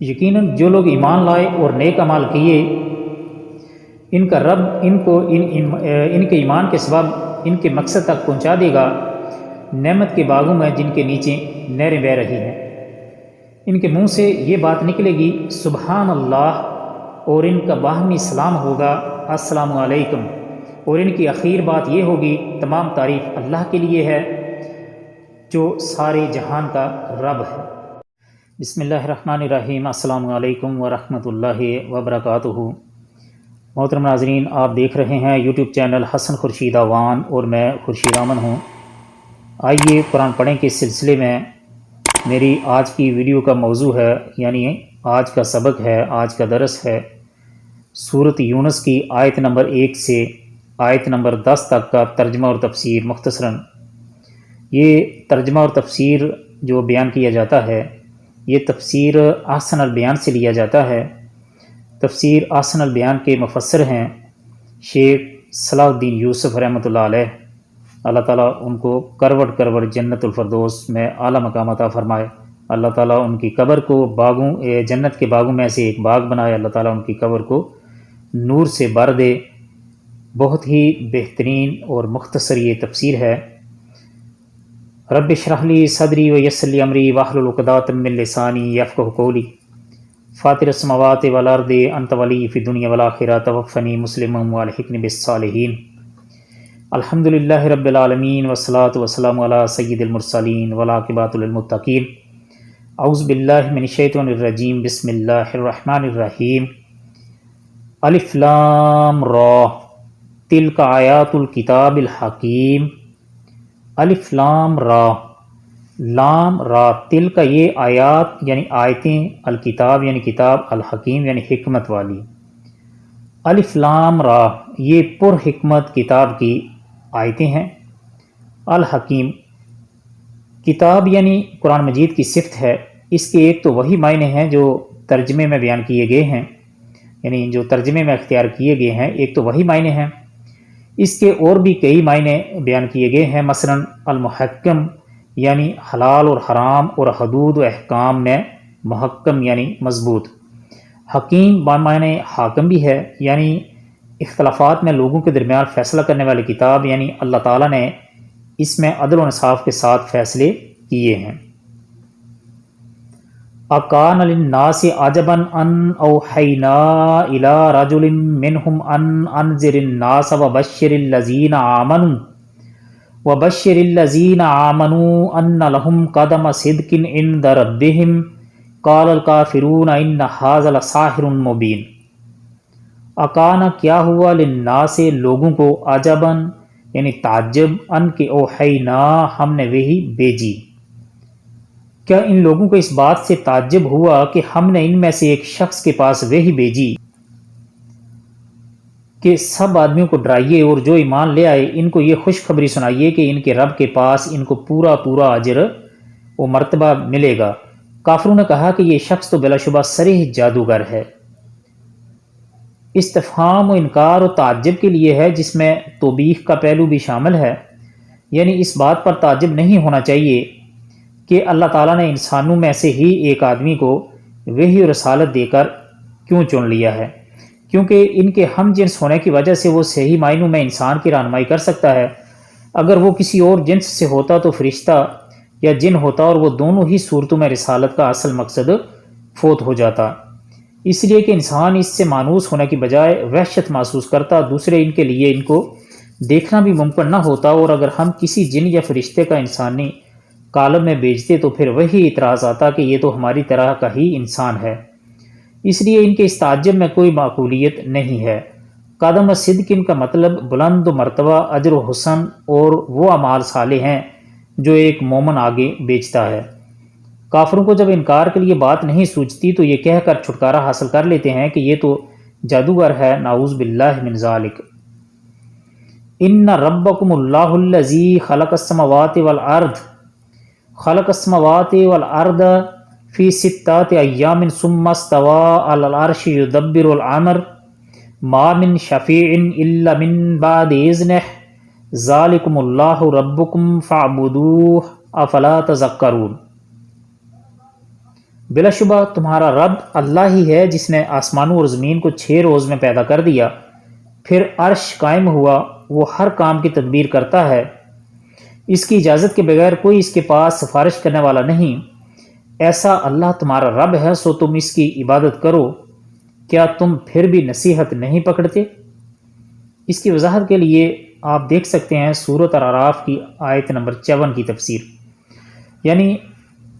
یقیناً جو لوگ ایمان لائے اور نیک اعمال کیے ان کا رب ان کو ان کے ایمان کے سبب ان کے مقصد تک پہنچا دے گا، نعمت کے باغوں میں جن کے نیچے نہریں بہہ رہی ہیں۔ ان کے منہ سے یہ بات نکلے گی سبحان اللہ، اور ان کا باہمی سلام ہوگا السلام علیکم، اور ان کی آخر بات یہ ہوگی تمام تعریف اللہ کے لیے ہے جو سارے جہان کا رب ہے۔ بسم اللہ الرحمن الرحیم، السلام علیکم ورحمۃ اللہ وبرکاتہ۔ محترم ناظرین، آپ دیکھ رہے ہیں یوٹیوب چینل حسن خورشید اعوان اور میں خورشید امن ہوں۔ آئیے قرآن پڑھیں کے سلسلے میں میری آج کی ویڈیو کا موضوع ہے، یعنی آج کا سبق ہے، آج کا درس ہے سورۃ یونس کی آیت نمبر 1 سے آیت نمبر 10 تک کا ترجمہ اور تفسیر مختصراً۔ یہ ترجمہ اور تفسیر جو بیان کیا جاتا ہے یہ تفسیر احسن البیان سے لیا جاتا ہے۔ تفسیر احسن البیان کے مفسر ہیں شیخ صلاح الدین یوسف رحمۃ اللہ علیہ، اللہ تعالیٰ ان کو کروڑ کروڑ جنت الفردوس میں اعلیٰ مقام عطا فرمائے۔ اللہ تعالیٰ ان کی قبر کو جنت کے باغوں میں سے ایک باغ بنائے۔ اللہ تعالیٰ ان کی قبر کو نور سے بھر دے۔ بہت ہی بہترین اور مختصر یہ تفسیر ہے۔ رب اشرح لی صدری ویسر لی امری واحلل عقدۃ من لسانی یفقہوا قولی، فاطر السماوات والارض انت ولی فی الدنیا والآخرہ توفنی مسلما والحقنی بالصالحین۔ الحمد للہ رب العالمین والصلاۃ والسلام علی سید المرسلین والعاقبۃ للمتقین۔ اعوذ باللہ من الشیطان الرجیم، بسم اللہ الرحمن الرحیم۔ الف لام را تلک آیات الکتاب الحکیم۔ الف لام را، لام را، تل کا یہ آیات یعنی آیتیں، الکتاب یعنی کتاب، الحکیم یعنی حکمت والی۔ الف لام را یہ پر حکمت کتاب کی آیتیں ہیں۔ الحکیم کتاب یعنی قرآن مجید کی صفت ہے۔ اس کے ایک تو وہی معنی ہیں جو ترجمے میں بیان کیے گئے ہیں، یعنی جو ترجمے میں اختیار کیے گئے ہیں ایک تو وہی معنی ہیں۔ اس کے اور بھی کئی معنی بیان کیے گئے ہیں، مثلا المحکم یعنی حلال اور حرام اور حدود و احکام میں محکم یعنی مضبوط۔ حکیم بمعنی حاکم بھی ہے، یعنی اختلافات میں لوگوں کے درمیان فیصلہ کرنے والی کتاب، یعنی اللہ تعالیٰ نے اس میں عدل و انصاف کے ساتھ فیصلے کیے ہیں۔ اکان للناس عجبا ان اوحینا الی رجل منہم ان انذر الناس وبشر الذین آمنوا ان لهم قدم صدق عند ربهم قال الکافرون ان ھذا لساحر مبین۔ اکانا کیا ہوا، للناس لوگوں کو، عجبا یعنی تعجب، ان کے اوحینا ہم نے وحی بھیجی۔ کیا ان لوگوں کو اس بات سے تعجب ہوا کہ ہم نے ان میں سے ایک شخص کے پاس وحی بھیجی کہ سب آدمیوں کو ڈرائیے اور جو ایمان لے آئے ان کو یہ خوشخبری سنائیے کہ ان کے رب کے پاس ان کو پورا پورا اجر و مرتبہ ملے گا۔ کافروں نے کہا کہ یہ شخص تو بلا شبہ صریح جادوگر ہے۔ استفہام و انکار و تعجب کے لیے ہے، جس میں توبیخ کا پہلو بھی شامل ہے، یعنی اس بات پر تعجب نہیں ہونا چاہیے کہ اللہ تعالیٰ نے انسانوں میں سے ہی ایک آدمی کو وحی و رسالت دے کر کیوں چن لیا ہے، کیونکہ ان کے ہم جنس ہونے کی وجہ سے وہ صحیح معنوں میں انسان کی رہنمائی کر سکتا ہے۔ اگر وہ کسی اور جنس سے ہوتا تو فرشتہ یا جن ہوتا، اور وہ دونوں ہی صورتوں میں رسالت کا اصل مقصد فوت ہو جاتا، اس لیے کہ انسان اس سے مانوس ہونے کی بجائے وحشت محسوس کرتا، دوسرے ان کے لیے ان کو دیکھنا بھی ممکن نہ ہوتا، اور اگر ہم کسی جن یا فرشتے کا انسانی کالم میں بیچتے تو پھر وہی اعتراض آتا کہ یہ تو ہماری طرح کا ہی انسان ہے۔ اس لیے ان کے اس تعجب میں کوئی معقولیت نہیں ہے۔ قدم صدق ان کا مطلب بلند و مرتبہ، اجر و حسن اور وہ اعمال صالح ہیں جو ایک مومن آگے بیچتا ہے۔ کافروں کو جب انکار کے لیے بات نہیں سوچتی تو یہ کہہ کر چھٹکارا حاصل کر لیتے ہیں کہ یہ تو جادوگر ہے، نعوذ باللہ من ذالک۔ ان ربکم اللہ الذی خلق السماوات والارض فی ستۃ ایام ثم استوى علی العرش یدبر الامر ما من شفیع الا من بعد اذنہ ذالکم اللہ ربکم فاعبدوہ افلا تذکرون۔ بلا شبہ تمہارا رب اللہ ہی ہے جس نے آسمانوں اور زمین کو 6 روز میں پیدا کر دیا، پھر عرش قائم ہوا، وہ ہر کام کی تدبیر کرتا ہے، اس کی اجازت کے بغیر کوئی اس کے پاس سفارش کرنے والا نہیں، ایسا اللہ تمہارا رب ہے، سو تم اس کی عبادت کرو، کیا تم پھر بھی نصیحت نہیں پکڑتے؟ اس کی وضاحت کے لیے آپ دیکھ سکتے ہیں سورۃ الاعراف کی آیت نمبر 54 کی تفسیر۔ یعنی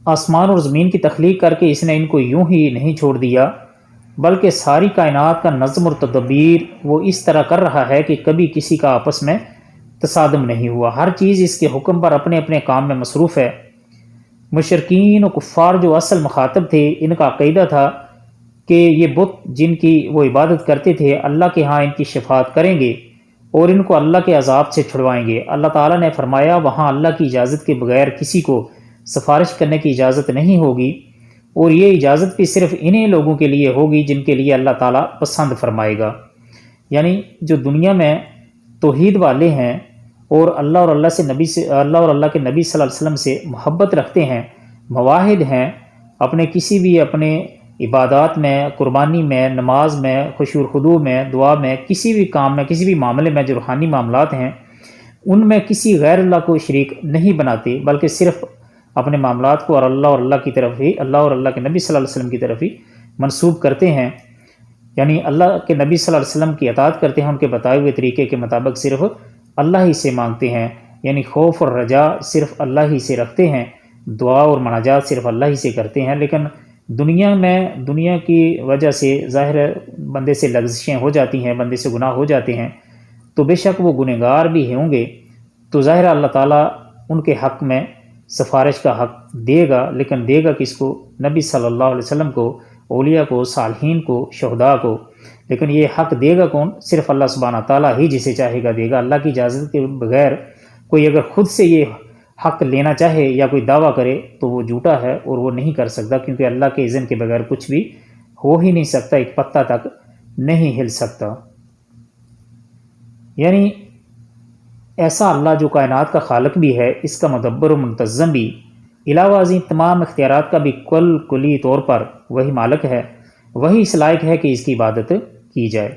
آسمان اور زمین کی تخلیق کر کے اس نے ان کو یوں ہی نہیں چھوڑ دیا، بلکہ ساری کائنات کا نظم اور تدبیر وہ اس طرح کر رہا ہے کہ کبھی کسی کا آپس میں تصادم نہیں ہوا، ہر چیز اس کے حکم پر اپنے اپنے کام میں مصروف ہے۔ مشرکین و کفار جو اصل مخاطب تھے، ان کا عقیدہ تھا کہ یہ بت جن کی وہ عبادت کرتے تھے اللہ کے ہاں ان کی شفاعت کریں گے اور ان کو اللہ کے عذاب سے چھڑوائیں گے۔ اللہ تعالیٰ نے فرمایا وہاں اللہ کی اجازت کے بغیر کسی کو سفارش کرنے کی اجازت نہیں ہوگی، اور یہ اجازت بھی صرف انہیں لوگوں کے لیے ہوگی جن کے لیے اللہ تعالیٰ پسند فرمائے گا۔ یعنی جو دنیا میں توحید والے ہیں اور اللہ اور اللہ کے نبی صلی اللہ علیہ وسلم سے محبت رکھتے ہیں، مواحد ہیں، اپنے کسی بھی اپنے عبادات میں، قربانی میں، نماز میں، خشوع خضوع میں، دعا میں، کسی بھی کام میں، کسی بھی معاملے میں جو روحانی معاملات ہیں ان میں کسی غیر اللہ کو شریک نہیں بناتے، بلکہ صرف اپنے معاملات کو اور اللہ کی طرف ہی، اللہ اور اللہ کے نبی صلی اللہ علیہ وسلم کی طرف ہی منسوب کرتے ہیں۔ یعنی اللہ کے نبی صلی اللہ علیہ وسلم کی اطاعت کرتے ہیں، ان کے بتائے ہوئے طریقے کے مطابق صرف اللہ ہی سے مانگتے ہیں، یعنی خوف اور رجا صرف اللہ ہی سے رکھتے ہیں، دعا اور مناجات صرف اللہ ہی سے کرتے ہیں۔ لیکن دنیا کی وجہ سے ظاہر بندے سے لغزشیں ہو جاتی ہیں، بندے سے گناہ ہو جاتے ہیں، تو بے شک وہ گنہگار بھی ہوں گے، تو ظاہر اللہ تعالیٰ ان کے حق میں سفارش کا حق دے گا، لیکن دے گا کس کو؟ نبی صلی اللہ علیہ وسلم کو، اولیاء کو، صالحین کو، شہداء کو۔ لیکن یہ حق دے گا کون؟ صرف اللہ سبحانہ تعالیٰ ہی جسے چاہے گا دے گا۔ اللہ کی اجازت کے بغیر کوئی اگر خود سے یہ حق لینا چاہے یا کوئی دعویٰ کرے تو وہ جھوٹا ہے اور وہ نہیں کر سکتا، کیونکہ اللہ کے اذن کے بغیر کچھ بھی ہو ہی نہیں سکتا، ایک پتا تک نہیں ہل سکتا۔ یعنی ایسا اللہ جو کائنات کا خالق بھی ہے، اس کا مدبر و منتظم بھی، علاوہ ازیں تمام اختیارات کا بھی کلی طور پر وہی مالک ہے، وہی اس لائق ہے کہ اس کی عبادت کی جائے۔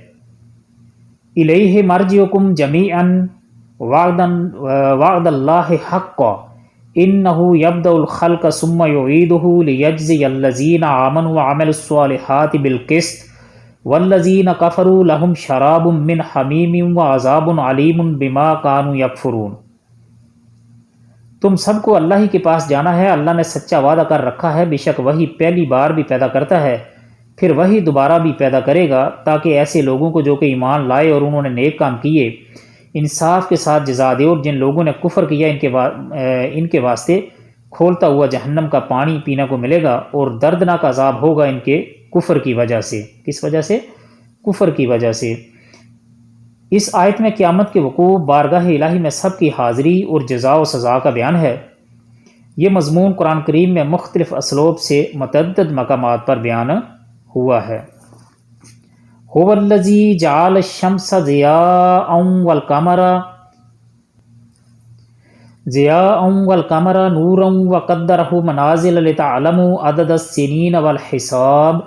الیہ مرجعکم جمیعا وعد اللہ حقا انہ یبدأ الخلق ثم یعیدہ لیجزی الذین آمنوا وعملوا الصالحات بالقسط والذین کفروا لہم شراب من حمیم وعذاب علیم بما کانوا یکفرون۔ تم سب کو اللہ ہی کے پاس جانا ہے، اللہ نے سچا وعدہ کر رکھا ہے، بے شک وہی پہلی بار بھی پیدا کرتا ہے، پھر وہی دوبارہ بھی پیدا کرے گا، تاکہ ایسے لوگوں کو جو کہ ایمان لائے اور انہوں نے نیک کام کیے انصاف کے ساتھ جزا دے، اور جن لوگوں نے کفر کیا ان کے واسطے کھولتا ہوا جہنم کا پانی پینے کو ملے گا، اور دردناک عذاب ہوگا ان کے کفر کی وجہ سے۔ کس وجہ سے؟ کفر کی وجہ سے۔ اس آیت میں قیامت کے وقوع، بارگاہ الہی میں سب کی حاضری اور جزا و سزا کا بیان ہے۔ یہ مضمون قرآن کریم میں مختلف اسلوب سے متعدد مقامات پر بیان ہوا ہے۔ هو الذی جعل الشمس ضیاء والقمر نورا وقدرہ منازل لتعلموا عدد السنین والحساب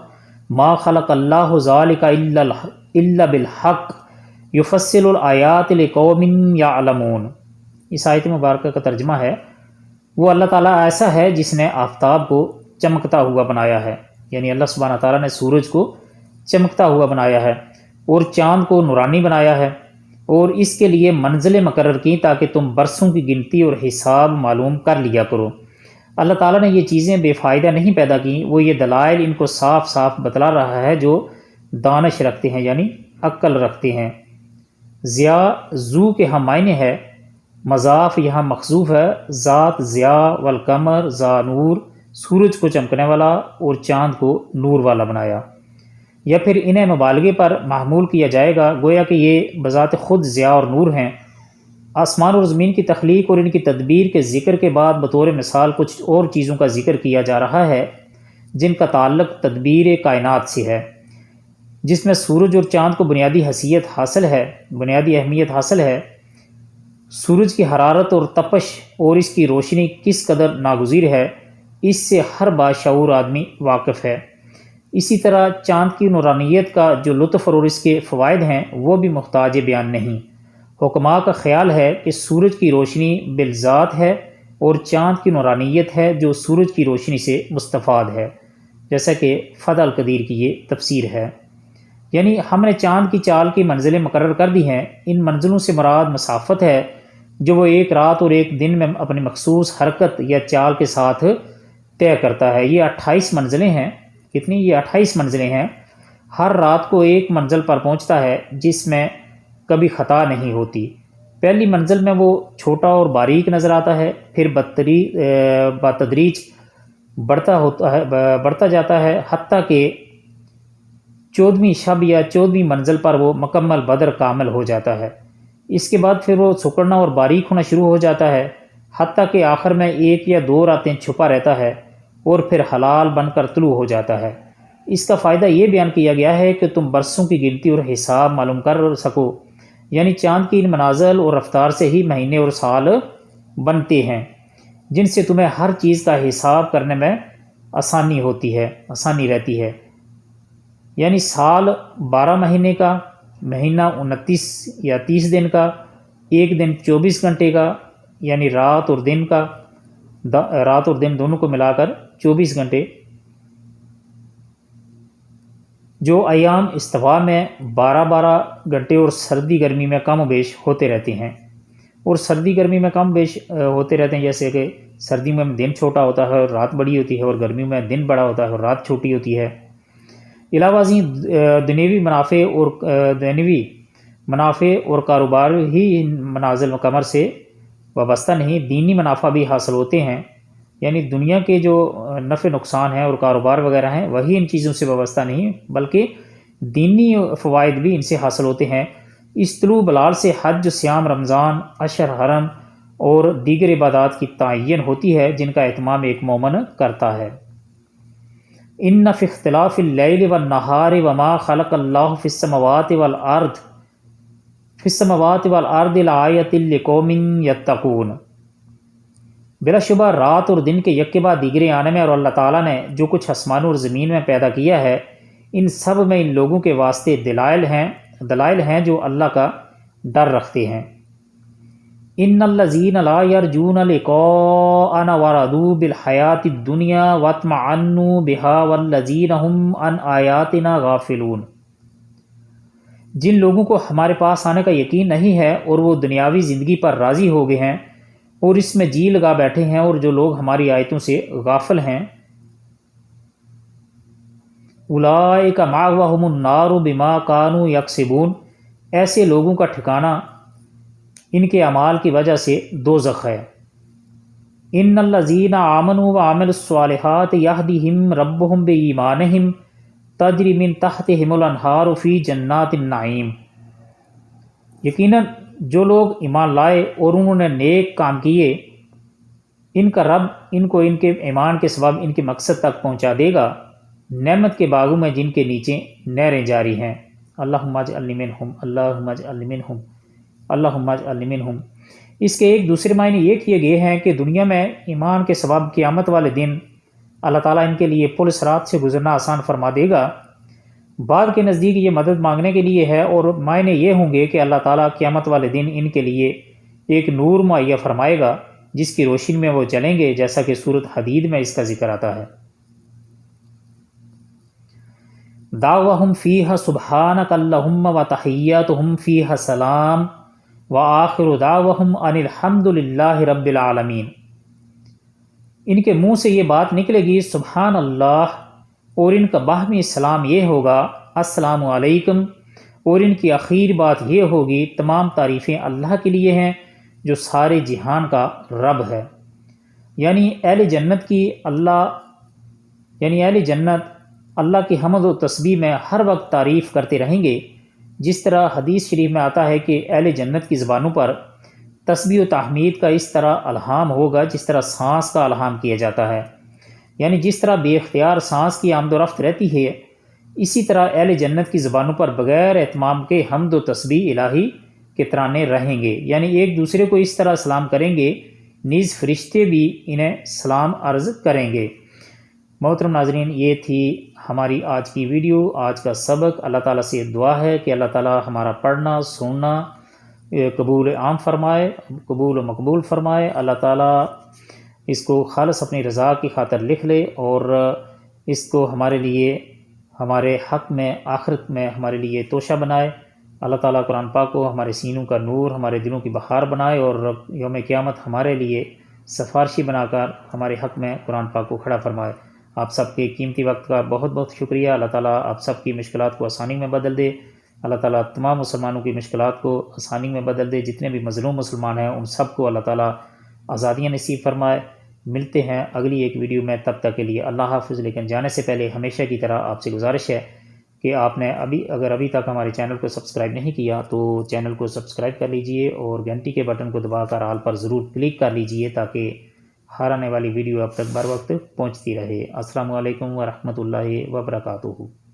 ما خلق اللہ ذلک الا بالحق یفصل الآیات لقوم یعلمون۔ اس آیت مبارکہ کا ترجمہ ہے، وہ اللہ تعالیٰ ایسا ہے جس نے آفتاب کو چمکتا ہوا بنایا ہے، یعنی اللہ سبحانہ تعالیٰ نے سورج کو چمکتا ہوا بنایا ہے اور چاند کو نورانی بنایا ہے، اور اس کے لیے منزلیں مقرر کی تاکہ تم برسوں کی گنتی اور حساب معلوم کر لیا کرو۔ اللہ تعالیٰ نے یہ چیزیں بے فائدہ نہیں پیدا کی، وہ یہ دلائل ان کو صاف صاف بتلا رہا ہے جو دانش رکھتے ہیں، یعنی عقل رکھتے ہیں۔ ضیاء ذو کے ہم معنی ہے، مضاف یہاں مخذوف ہے، ذات ضیاء والقمر ذا نور، سورج کو چمکنے والا اور چاند کو نور والا بنایا، یا پھر انہیں مبالغے پر محمول کیا جائے گا، گویا کہ یہ بذات خود ضیاء اور نور ہیں۔ آسمان اور زمین کی تخلیق اور ان کی تدبیر کے ذکر کے بعد بطور مثال کچھ اور چیزوں کا ذکر کیا جا رہا ہے جن کا تعلق تدبیر کائنات سے ہے، جس میں سورج اور چاند کو بنیادی اہمیت حاصل ہے۔ سورج کی حرارت اور تپش اور اس کی روشنی کس قدر ناگزیر ہے، اس سے ہر باشعور آدمی واقف ہے۔ اسی طرح چاند کی نورانیت کا جو لطف اور اس کے فوائد ہیں وہ بھی محتاج بیان نہیں۔ حکماء کا خیال ہے کہ سورج کی روشنی بالذات ہے اور چاند کی نورانیت ہے جو سورج کی روشنی سے مستفاد ہے، جیسا کہ فتح القدیر کی یہ تفسیر ہے۔ یعنی ہم نے چاند کی چال کی منزلیں مقرر کر دی ہیں۔ ان منزلوں سے مراد مسافت ہے جو وہ ایک رات اور ایک دن میں اپنی مخصوص حرکت یا چال کے ساتھ طے کرتا ہے۔ یہ 28 منزلیں ہیں۔ کتنی؟ یہ 28 منزلیں ہیں۔ ہر رات کو ایک منزل پر پہنچتا ہے جس میں کبھی خطا نہیں ہوتی۔ پہلی منزل میں وہ چھوٹا اور باریک نظر آتا ہے، پھر بتدریج بڑھتا جاتا ہے حتیٰ کہ 14ویں شب یا 14ویں منزل پر وہ مکمل بدر کامل ہو جاتا ہے۔ اس کے بعد پھر وہ سکڑنا اور باریک ہونا شروع ہو جاتا ہے حتیٰ کہ آخر میں 1 یا 2 راتیں چھپا رہتا ہے اور پھر حلال بن کر طلوع ہو جاتا ہے۔ اس کا فائدہ یہ بیان کیا گیا ہے کہ تم برسوں کی گنتی اور حساب معلوم کر سکو، یعنی چاند کی ان منازل اور رفتار سے ہی مہینے اور سال بنتے ہیں جن سے تمہیں ہر چیز کا حساب کرنے میں آسانی رہتی ہے۔ یعنی سال 12 مہینے کا، مہینہ 29 یا 30 دن کا، ایک دن 24 گھنٹے کا، یعنی رات اور دن دونوں کو ملا کر 24 گھنٹے، جو ایام استوا میں 12 گھنٹے اور سردی گرمی میں کم و بیش ہوتے رہتے ہیں۔ اور سردی گرمی میں کم بیش ہوتے رہتے ہیں، جیسے کہ سردیوں میں دن چھوٹا ہوتا ہے اور رات بڑی ہوتی ہے، اور گرمیوں میں دن بڑا ہوتا ہے اور رات چھوٹی ہوتی ہے۔ علاوہ ازیں دنیوی منافع اور کاروبار ہی منازل و قمر سے وابستہ نہیں، دینی منافع بھی حاصل ہوتے ہیں۔ یعنی دنیا کے جو نفع نقصان ہیں اور کاروبار وغیرہ ہیں وہی ان چیزوں سے وابستہ نہیں، بلکہ دینی فوائد بھی ان سے حاصل ہوتے ہیں۔ اس طلوع بلال سے حج، صیام رمضان، اشہر حرم اور دیگر عبادات کی تعین ہوتی ہے جن کا اہتمام ایک مومن کرتا ہے۔ ان فی اختلاف اللیل والنہار وما خلق اللہ فی السماوات والارض لآیۃ لقوم یتقون۔ بلا شبہ رات اور دن کے یک کے بعد دیگرے آنے میں اور اللہ تعالیٰ نے جو کچھ آسمانوں اور زمین میں پیدا کیا ہے ان سب میں ان لوگوں کے واسطے دلائل ہیں جو اللہ کا ڈر رکھتے ہیں۔ ان الذین لا یرجون لقاءنا ورضوا بالحیاۃ الدنیا واطمأنوا بہا والذین ھم عن آیاتنا غافلون۔ جن لوگوں کو ہمارے پاس آنے کا یقین نہیں ہے اور وہ دنیاوی زندگی پر راضی ہو گئے ہیں اور اس میں جی لگا بیٹھے ہیں، اور جو لوگ ہماری آیتوں سے غافل ہیں، اولئک مأواہم النار بما کانوا یکسبون، ایسے لوگوں کا ٹھکانہ ان کے اعمال کی وجہ سے دوزخ ہے۔ ان الذین آمنوا وعملوا الصالحات یہدیہم ربہم بایمانہم تجری من تحتہم الانہار فی جنات النعیم۔ یقیناً جو لوگ ایمان لائے اور انہوں نے نیک کام کیے، ان کا رب ان کو ان کے ایمان کے سبب ان کے مقصد تک پہنچا دے گا، نعمت کے باغوں میں جن کے نیچے نہریں جاری ہیں۔ اللہم اجعلنی منہم، اللہم اجعلنی منہم، اللہم اجعلنی منہم۔ اس کے ایک دوسرے معنی یہ کیے گئے ہیں کہ دنیا میں ایمان کے سبب قیامت والے دن اللہ تعالیٰ ان کے لیے پل صراط سے گزرنا آسان فرما دے گا۔ بعد کے نزدیک یہ مدد مانگنے کے لیے ہے، اور معنی یہ ہوں گے کہ اللہ تعالیٰ قیامت والے دن ان کے لیے ایک نور مہیا فرمائے گا جس کی روشنی میں وہ چلیں گے، جیسا کہ سورۃ حدید میں اس کا ذکر آتا ہے۔ دعواہم فیہا سبحانک اللہم وتحیاتہم فیہا سلام وآخر دعواہم ان الحمد للہ رب العالمین۔ ان کے منہ سے یہ بات نکلے گی سبحان اللہ، اور ان کا باہمی سلام یہ ہوگا السلام علیکم، اور ان کی اخیر بات یہ ہوگی تمام تعریفیں اللہ کے لیے ہیں جو سارے جہان کا رب ہے۔ یعنی اہل جنت اللہ کی حمد و تسبیح میں ہر وقت تعریف کرتے رہیں گے، جس طرح حدیث شریف میں آتا ہے کہ اہل جنت کی زبانوں پر تسبیح و تحمید کا اس طرح الہام ہوگا جس طرح سانس کا الہام کیا جاتا ہے۔ یعنی جس طرح بے اختیار سانس کی آمد و رفت رہتی ہے، اسی طرح اہل جنت کی زبانوں پر بغیر اہتمام کے حمد و تسبیح الہی کے ترانے رہیں گے۔ یعنی ایک دوسرے کو اس طرح سلام کریں گے نیز فرشتے بھی انہیں سلام عرض کریں گے۔ محترم ناظرین، یہ تھی ہماری آج کی ویڈیو، آج کا سبق۔ اللہ تعالیٰ سے دعا ہے کہ اللہ تعالیٰ ہمارا پڑھنا سننا قبول عام فرمائے، قبول و مقبول فرمائے۔ اللہ تعالیٰ اس کو خالص اپنی رضا کی خاطر لکھ لے اور اس کو ہمارے لیے، ہمارے حق میں، آخرت میں ہمارے لیے توشہ بنائے۔ اللہ تعالیٰ قرآن پاک کو ہمارے سینوں کا نور، ہمارے دلوں کی بہار بنائے اور یوم قیامت ہمارے لیے سفارشی بنا کر ہمارے حق میں قرآن پاک کو کھڑا فرمائے۔ آپ سب کے قیمتی وقت کا بہت بہت شکریہ۔ اللہ تعالیٰ آپ سب کی مشکلات کو آسانی میں بدل دے۔ اللہ تعالیٰ تمام مسلمانوں کی مشکلات کو آسانی میں بدل دے۔ جتنے بھی مظلوم مسلمان ہیں ان سب کو اللہ تعالیٰ آزادیاں نصیب فرمائے۔ ملتے ہیں اگلی ایک ویڈیو میں، تب تک کے لیے اللہ حافظ۔ لیکن جانے سے پہلے ہمیشہ کی طرح آپ سے گزارش ہے کہ آپ نے اگر ابھی تک ہمارے چینل کو سبسکرائب نہیں کیا تو چینل کو سبسکرائب کر لیجئے اور گھنٹی کے بٹن کو دبا کر آل پر ضرور کلک کر لیجئے تاکہ ہر آنے والی ویڈیو اب تک بر وقت پہنچتی رہے۔ السلام علیکم ورحمۃ اللہ وبرکاتہ۔